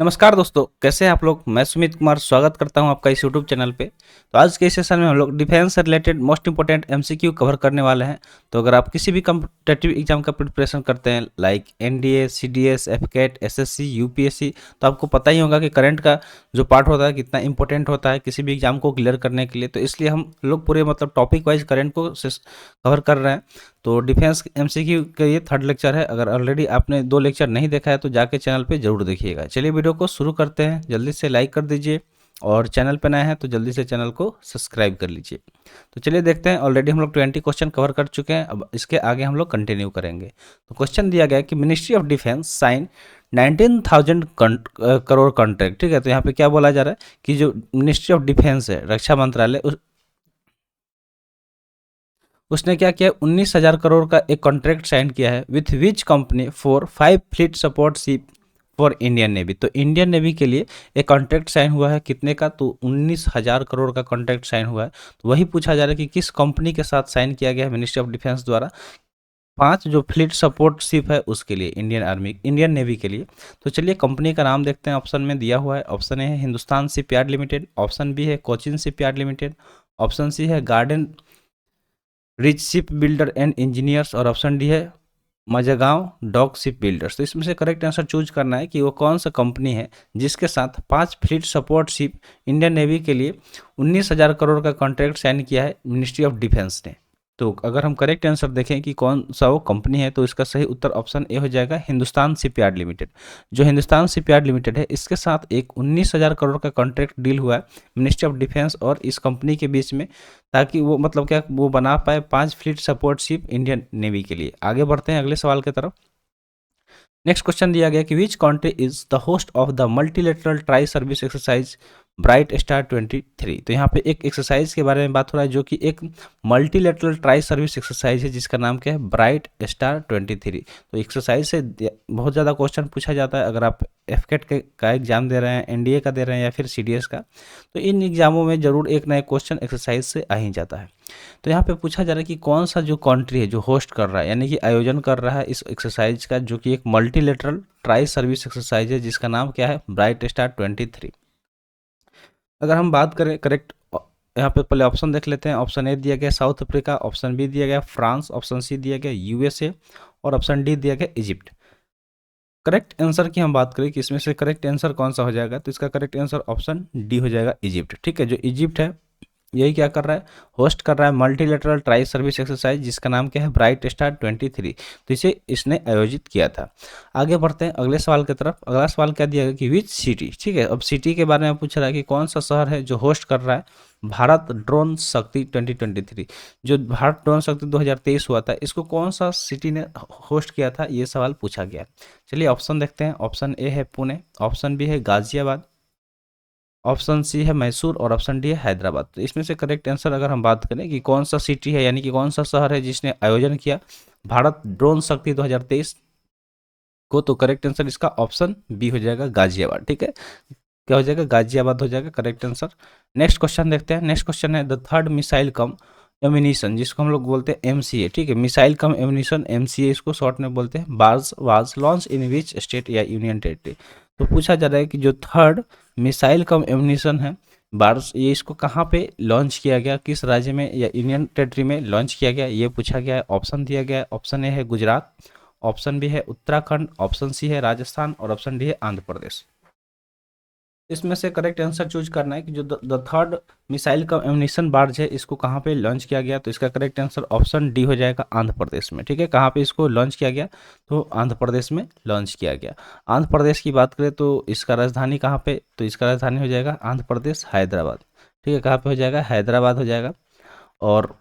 नमस्कार दोस्तों, कैसे हैं आप लोग। मैं सुमित कुमार स्वागत करता हूं आपका इस यूट्यूब चैनल पे। तो आज के इस सेशन में हम लोग डिफेंस से related most important MCQ cover करने वाले हैं। तो अगर आप किसी भी कम्पिटेटिव एग्जाम का प्रिपरेशन करते हैं like NDA, CDS, AFCAT, SSC, UPSC, तो आपको पता ही होगा कि करंट का जो पार्ट होता है कितना इंपॉर्टेंट होता है किसी भी एग्जाम को क्लियर करने के लिए। तो इसलिए हम लोग पूरे टॉपिक वाइज करंट को कवर कर रहे हैं। तो डिफेंस एमसीक्यू का ये थर्ड लेक्चर है। अगर ऑलरेडी आपने 2 लेक्चर नहीं देखा है तो जाके चैनल पे जरूर देखिएगा। चलिए वीडियो को शुरू करते हैं। जल्दी से लाइक कर दीजिए और चैनल पे नए हैं तो जल्दी से चैनल को सब्सक्राइब कर लीजिए। तो चलिए देखते हैं। ऑलरेडी हम लोग 20 क्वेश्चन कवर कर चुके हैं। अब इसके आगे हम लोग कंटिन्यू करेंगे। तो क्वेश्चन दिया गया है कि ministry of defence sign 19,000 crore contract. ठीक है, तो यहाँ पे क्या बोला जा रहा है कि जो मिनिस्ट्री ऑफ डिफेंस है, रक्षा मंत्रालय, उसने क्या किया, 19,000 करोड़ का एक कॉन्ट्रैक्ट साइन किया है with which company for 5 fleet support ship for Indian navy. तो इंडियन नेवी के लिए एक कॉन्ट्रैक्ट साइन हुआ है कितने का, तो 19,000 करोड़ का कॉन्ट्रैक्ट साइन हुआ है। तो वही पूछा जा रहा है कि किस कंपनी के साथ साइन किया गया है मिनिस्ट्री ऑफ डिफेंस द्वारा 5 जो फ्लीट सपोर्ट शिप है उसके लिए, इंडियन नेवी के लिए। तो चलिए कंपनी का नाम देखते हैं। ऑप्शन में दिया हुआ है, ऑप्शन ए है Hindustan Shipyard Limited, option B है Cochin Shipyard Limited, option C है Garden Reach Ship Builder and Engineers, और ऑप्शन डी है मजगांव डॉक शिप बिल्डर्स। तो इसमें से करेक्ट आंसर चूज करना है कि वो कौन सा कंपनी है जिसके साथ 5 fleet support ship Indian navy के लिए 19,000 करोड़ का कॉन्ट्रैक्ट साइन किया है मिनिस्ट्री ऑफ डिफेंस ने। तो अगर हम करेक्ट आंसर देखें कि कौन सा वो कंपनी है तो इसका सही उत्तर ऑप्शन ए हो जाएगा, हिंदुस्तान शिपयार्ड लिमिटेड। जो हिंदुस्तान शिपयार्ड लिमिटेड है इसके साथ एक 19,000 करोड़ का कॉन्ट्रैक्ट डील हुआ है मिनिस्ट्री ऑफ डिफेंस और इस कंपनी के बीच में, ताकि वो क्या वो बना पाए 5 fleet support ship Indian navy के लिए। आगे बढ़ते हैं अगले सवाल की तरफ। नेक्स्ट क्वेश्चन दिया गया कि विच country is the host of the multilateral tri service exercise bright star 23। तो यहाँ पे एक एक्सरसाइज के बारे में बात हो रहा है जो कि एक मल्टीलेटरल ट्राई सर्विस एक्सरसाइज है जिसका नाम क्या है, ब्राइट स्टार 23। तो एक्सरसाइज से बहुत ज़्यादा क्वेश्चन पूछा जाता है अगर आप एफकेट का एग्जाम दे रहे हैं, एनडीए का दे रहे हैं या फिर सीडीएस का। तो इन एग्जामों में जरूर एक नया क्वेश्चन एक्सरसाइज से आ ही जाता है। तो यहाँ पे पूछा जा रहा है कि कौन सा जो कंट्री है जो होस्ट कर रहा है यानी कि आयोजन कर रहा है इस एक्सरसाइज का, जो कि एक मल्टीलेटरल ट्राई सर्विस एक्सरसाइज है जिसका नाम क्या है, ब्राइट स्टार 23। अगर हम बात करें करेक्ट, यहाँ पे पहले ऑप्शन देख लेते हैं। ऑप्शन ए दिया गया साउथ अफ्रीका, ऑप्शन बी दिया गया फ्रांस, ऑप्शन सी दिया गया यूएसए और ऑप्शन डी दिया गया इजिप्ट। करेक्ट आंसर की हम बात करें कि इसमें से करेक्ट आंसर कौन सा हो जाएगा, तो इसका करेक्ट आंसर ऑप्शन डी हो जाएगा, इजिप्ट। ठीक है, जो इजिप्ट है यही क्या कर रहा है, होस्ट कर रहा है मल्टीलेटरल ट्राई सर्विस एक्सरसाइज जिसका नाम क्या है, ब्राइट स्टार 23। तो इसे इसने आयोजित किया था। आगे बढ़ते हैं अगले सवाल की तरफ। अगला सवाल क्या दिया गया कि विच सिटी। ठीक है, अब सिटी के बारे में पूछ रहा है कि कौन सा शहर है जो होस्ट कर रहा है भारत ड्रोन शक्ति 2023। जो भारत ड्रोन शक्ति 2023 हुआ था इसको कौन सा सिटी ने होस्ट किया था, ये सवाल पूछा गया। चलिए ऑप्शन देखते हैं। ऑप्शन ए है पुणे, ऑप्शन बी है गाजियाबाद, ऑप्शन सी है मैसूर और ऑप्शन डी है हैदराबाद। तो इसमें से करेक्ट आंसर अगर हम बात करें कि कौन सा सिटी है यानी कि कौन सा शहर है जिसने आयोजन किया भारत ड्रोन शक्ति 2023 को, तो करेक्ट आंसर इसका ऑप्शन बी हो जाएगा, गाजियाबाद। ठीक है, क्या हो जाएगा, गाजियाबाद हो जाएगा करेक्ट आंसर। नेक्स्ट क्वेश्चन देखते हैं। नेक्स्ट क्वेश्चन है the third missile come ammunition, जिसको हम लोग बोलते हैं एमसीए। ठीक है, मिसाइल कम एम्यूनिशन एमसीए इसको शॉर्ट में बोलते हैं, was launch in which state या यूनियन टेरिटरी। तो पूछा जा रहा है कि जो थर्ड मिसाइल कम एम्यूनिशन है बार्स, ये इसको कहाँ पे लॉन्च किया गया, किस राज्य में या यूनियन टेरिटरी में लॉन्च किया गया, ये पूछा गया है। ऑप्शन दिया गया है, ऑप्शन ए है गुजरात, ऑप्शन बी है उत्तराखंड, ऑप्शन सी है राजस्थान और ऑप्शन डी है आंध्र प्रदेश। इसमें से करेक्ट आंसर चूज करना है कि जो द थर्ड मिसाइल का एम्यूनिशन बार्ज है इसको कहाँ पे लॉन्च किया गया, तो इसका करेक्ट आंसर ऑप्शन डी हो जाएगा, आंध्र प्रदेश में। ठीक है, कहाँ पे इसको लॉन्च किया गया, तो आंध्र प्रदेश में लॉन्च किया गया। आंध्र प्रदेश की बात करें तो इसका राजधानी कहाँ पे, तो इसका राजधानी हो जाएगा आंध्र प्रदेश हैदराबाद। ठीक है, कहाँ पे हो जाएगा, हैदराबाद हो जाएगा। और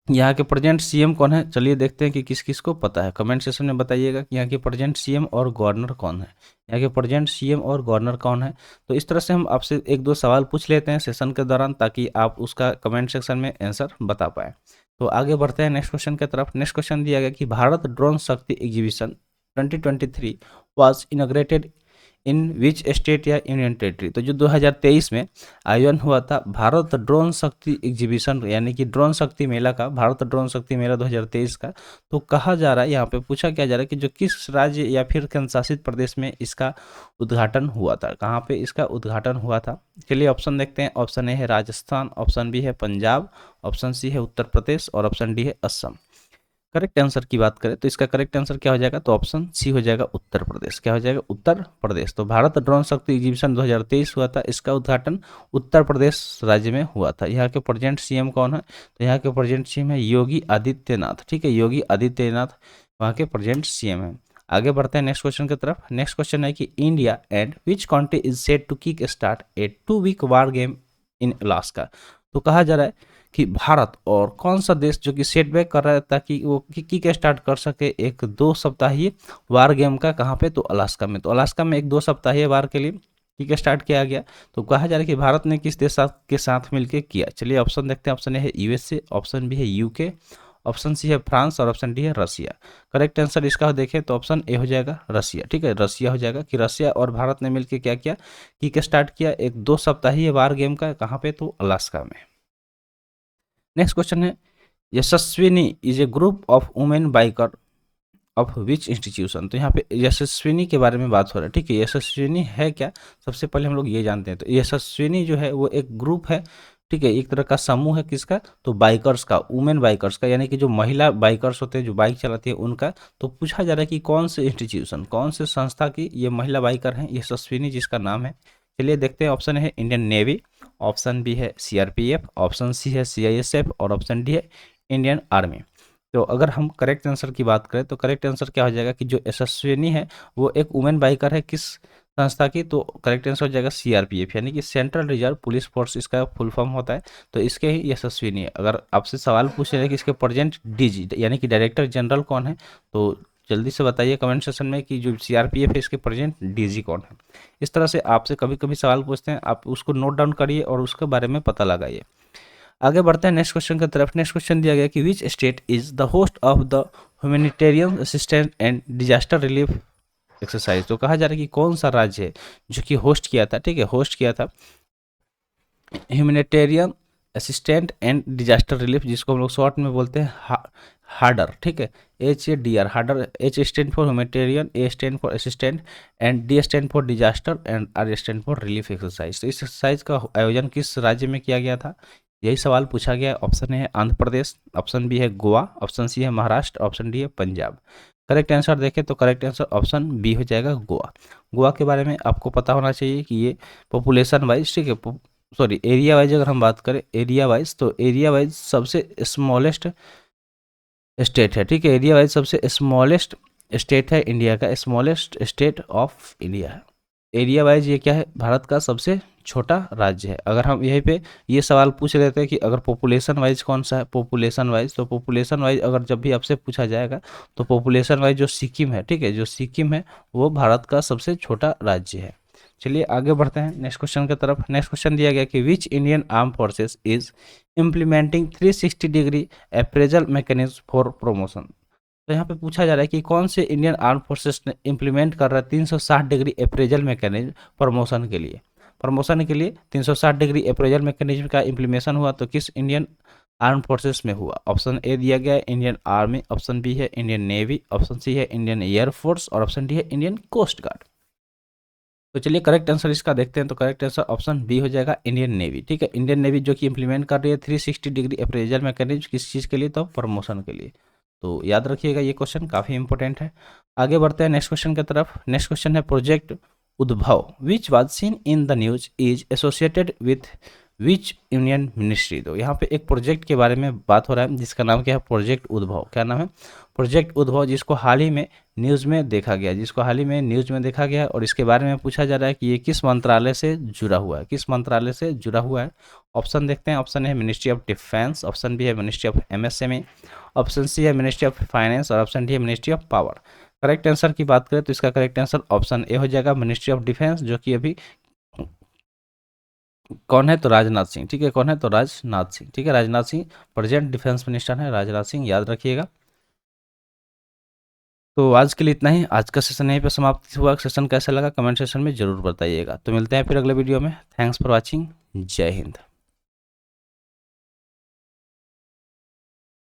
यहाँ के प्रेजेंट सीएम कौन है, चलिए देखते हैं कि किस किस को पता है। कमेंट सेक्शन में बताइएगा कि यहाँ के प्रेजेंट सीएम और गवर्नर कौन है, यहाँ के प्रेजेंट सीएम और गवर्नर कौन है। तो इस तरह से हम आपसे एक दो सवाल पूछ लेते हैं सेशन के दौरान ताकि आप उसका कमेंट सेक्शन में आंसर बता पाएँ। तो आगे बढ़ते हैं नेक्स्ट क्वेश्चन की तरफ। नेक्स्ट क्वेश्चन दिया गया कि भारत ड्रोन शक्ति exhibition 2023 was inaugurated in which state या यूनियन टेरिटरी। तो जो 2023 में आयोजन हुआ था भारत ड्रोन शक्ति एग्जीबिशन यानी कि ड्रोन शक्ति मेला का, भारत ड्रोन शक्ति मेला 2023 का, तो कहा जा रहा है, यहाँ पे पूछा क्या जा रहा है कि जो किस राज्य या फिर केंद्र शासित प्रदेश में इसका उद्घाटन हुआ था, कहाँ पे इसका उद्घाटन हुआ था। चलिए ऑप्शन देखते हैं। ऑप्शन ए है राजस्थान, ऑप्शन बी है पंजाब, ऑप्शन सी है उत्तर प्रदेश और ऑप्शन डी है असम। करेक्ट आंसर की बात करें तो इसका करेक्ट आंसर क्या हो जाएगा, तो ऑप्शन सी हो जाएगा उत्तर प्रदेश। क्या हो जाएगा, उत्तर प्रदेश। तो भारत ड्रोन शक्ति एग्जीबिशन 2023 हुआ था, इसका उद्घाटन उत्तर प्रदेश राज्य में हुआ था। यहाँ के प्रेजेंट सीएम कौन है, तो यहाँ के प्रेजेंट सीएम है योगी आदित्यनाथ। ठीक है, योगी आदित्यनाथ वहाँ के प्रेजेंट सीएम है। आगे बढ़ते हैं नेक्स्ट क्वेश्चन की तरफ। नेक्स्ट क्वेश्चन है कि India and which country is set to kick start a 2 week war game in Alaska. तो कहा जा रहा है कि भारत और कौन सा देश जो कि सेटबैक कर रहा है ताकि वो किक स्टार्ट कर सके एक 2 सप्ताहीय वार गेम का, कहाँ पे, तो अलास्का में। तो अलास्का में एक 2 सप्ताहीय वार के लिए किक स्टार्ट किया गया। तो कहा जा रहा है कि भारत ने किस देश के साथ मिलकर किया। चलिए ऑप्शन देखते हैं। ऑप्शन ए है यूएसए, ऑप्शन बी है यूके, ऑप्शन सी है फ्रांस और ऑप्शन डी है रसिया। करेक्ट आंसर इसका देखें तो ऑप्शन ए हो जाएगा रसिया। ठीक है, रसिया हो जाएगा कि रसिया और भारत ने मिलकर क्या किया, किक स्टार्ट किया एक 2 सप्ताहीय वार गेम का, कहाँ पे, तो अलास्का में। नेक्स्ट क्वेश्चन है Yashaswini is a group of women biker of which institution. तो यहाँ पे यशस्विनी के बारे में बात हो रहा है। ठीक है, यशस्विनी है क्या, सबसे पहले हम लोग ये जानते हैं। तो यशस्विनी जो है वो एक ग्रुप है। ठीक है, एक तरह का समूह है, किसका, तो बाइकर्स का, वुमेन बाइकर्स का, यानी कि जो महिला बाइकर्स होते हैं जो बाइक चलाती है उनका। तो पूछा जा रहा है कि कौन से इंस्टीट्यूशन, कौन से संस्था की ये महिला बाइकर हैं यशस्विनी जिसका नाम है। चलिए देखते हैं। ऑप्शन है इंडियन नेवी, ऑप्शन बी है सीआरपीएफ, ऑप्शन सी है सीआईएसएफ और ऑप्शन डी है इंडियन आर्मी। तो अगर हम करेक्ट आंसर की बात करें तो करेक्ट आंसर क्या हो जाएगा कि जो यशस्विनी है वो एक वुमेन बाइकर है, किस संस्था की, तो करेक्ट आंसर हो जाएगा सीआरपीएफ यानी कि सेंट्रल रिजर्व पुलिस फोर्स इसका फुल फॉर्म होता है। तो इसके ही यशस्विनी है। अगर आपसे सवाल पूछ रहे हैं कि इसके प्रेजेंट डीजी यानी कि डायरेक्टर जनरल कौन है, तो जल्दी से बताइए कमेंट सेक्शन में कि जो सीआरपीएफ है इसके प्रेजेंट डीजी कौन है। इस तरह से आपसे कभी कभी सवाल पूछते हैं, आप उसको नोट डाउन करिए और उसके बारे में पता लगाइए। आगे बढ़ते हैं नेक्स्ट क्वेश्चन की तरफ। नेक्स्ट क्वेश्चन दिया गया कि which state is the host of the humanitarian assistance and disaster relief exercise. तो कहा जा रहा है कि कौन सा राज्य है जो कि होस्ट किया था, ठीक है, होस्ट किया था humanitarian assistant and disaster relief, जिसको हम लोग शॉर्ट में बोलते हैं हार्डर। ठीक है, HADR, harder. H stand for humanitarian, A stand for assistant and D stand for disaster and R stand for relief exercise. तो इस एक्सरसाइज का आयोजन किस राज्य में किया गया था, यही सवाल पूछा गया। ऑप्शन है आंध्र प्रदेश, ऑप्शन बी है गोवा, ऑप्शन सी है महाराष्ट्र, ऑप्शन डी है पंजाब। करेक्ट आंसर देखें तो करेक्ट आंसर ऑप्शन बी हो जाएगा गोवा। गोवा के बारे में आपको पता होना चाहिए कि ये पॉपुलेशन वाइज, ठीक है, सॉरी एरिया वाइज अगर हम बात करें एरिया वाइज, तो एरिया वाइज सबसे स्मॉलेस्ट स्टेट है। ठीक है, एरिया वाइज सबसे स्मॉलेस्ट स्टेट है इंडिया का, स्मॉलेस्ट स्टेट ऑफ इंडिया है। एरिया वाइज ये क्या है, भारत का सबसे छोटा राज्य है। अगर हम यहीं पे ये सवाल पूछ लेते हैं कि अगर पॉपुलेशन वाइज कौन सा है, पॉपुलेशन वाइज, तो पॉपुलेशन वाइज अगर जब भी आपसे पूछा जाएगा तो पॉपुलेशन वाइज जो सिक्किम है, ठीक है, जो सिक्किम है वो भारत का सबसे छोटा राज्य है। चलिए आगे बढ़ते हैं नेक्स्ट क्वेश्चन की तरफ। नेक्स्ट क्वेश्चन दिया गया कि which Indian arm forces is implementing 360 degree appraisal mechanism for promotion. तो यहाँ पे पूछा जा रहा है कि कौन से इंडियन आर्म फोर्सेस ने इंप्लीमेंट कर रहा है 360 डिग्री अप्रेजल मैकेनिज्म प्रमोशन के लिए। प्रमोशन के लिए 360 डिग्री अप्रेजल मैकेनिज्म का इंप्लीमेशन हुआ, तो किस इंडियन आर्म फोर्सेस में हुआ। ऑप्शन ए दिया गया है इंडियन आर्मी, ऑप्शन बी है इंडियन नेवी, ऑप्शन सी है इंडियन एयरफोर्स और ऑप्शन डी है इंडियन कोस्ट गार्ड। तो चलिए करेक्ट आंसर इसका देखते हैं। तो करेक्ट आंसर ऑप्शन बी हो जाएगा इंडियन नेवी। ठीक है, इंडियन नेवी जो कि इंप्लीमेंट कर रही है 360 डिग्री अप्रेजल मैकेनिज्म, किस चीज़ के लिए, तो प्रमोशन के लिए। तो याद रखिएगा ये क्वेश्चन काफ़ी इंपॉर्टेंट है। आगे बढ़ते हैं नेक्स्ट क्वेश्चन की तरफ। नेक्स्ट क्वेश्चन है प्रोजेक्ट उद्भव which was seen in the news is associated with which union ministry. तो यहाँ पे एक प्रोजेक्ट के बारे में बात हो रहा है जिसका नाम क्या है, प्रोजेक्ट उद्भव। क्या नाम है, प्रोजेक्ट उद्भव, जिसको हाल ही में न्यूज़ में देखा गया, जिसको हाल ही में न्यूज़ में देखा गया और इसके बारे में पूछा जा रहा है कि ये किस मंत्रालय से जुड़ा हुआ है, किस मंत्रालय से जुड़ा हुआ है। ऑप्शन देखते हैं। ऑप्शन है ministry of defence, option B है ministry of MSME, option C है मिनिस्ट्री ऑफ फाइनेंस और ऑप्शन डी है ministry of power. Correct answer की बात करें तो इसका करेक्ट आंसर ऑप्शन ए हो जाएगा मिनिस्ट्री ऑफ डिफेंस, जो कि अभी कौन है, तो राजनाथ सिंह। ठीक है, कौन है, तो राजनाथ सिंह। ठीक है, Rajnath Singh present defence minister है, राजनाथ सिंह, याद रखिएगा। तो आज के लिए इतना ही। आज का सेशन यहीं पे समाप्त हुआ। सेशन कैसा लगा कमेंट सेशन में ज़रूर बताइएगा। तो मिलते हैं फिर अगले वीडियो में। Thanks for watching. जय हिंद।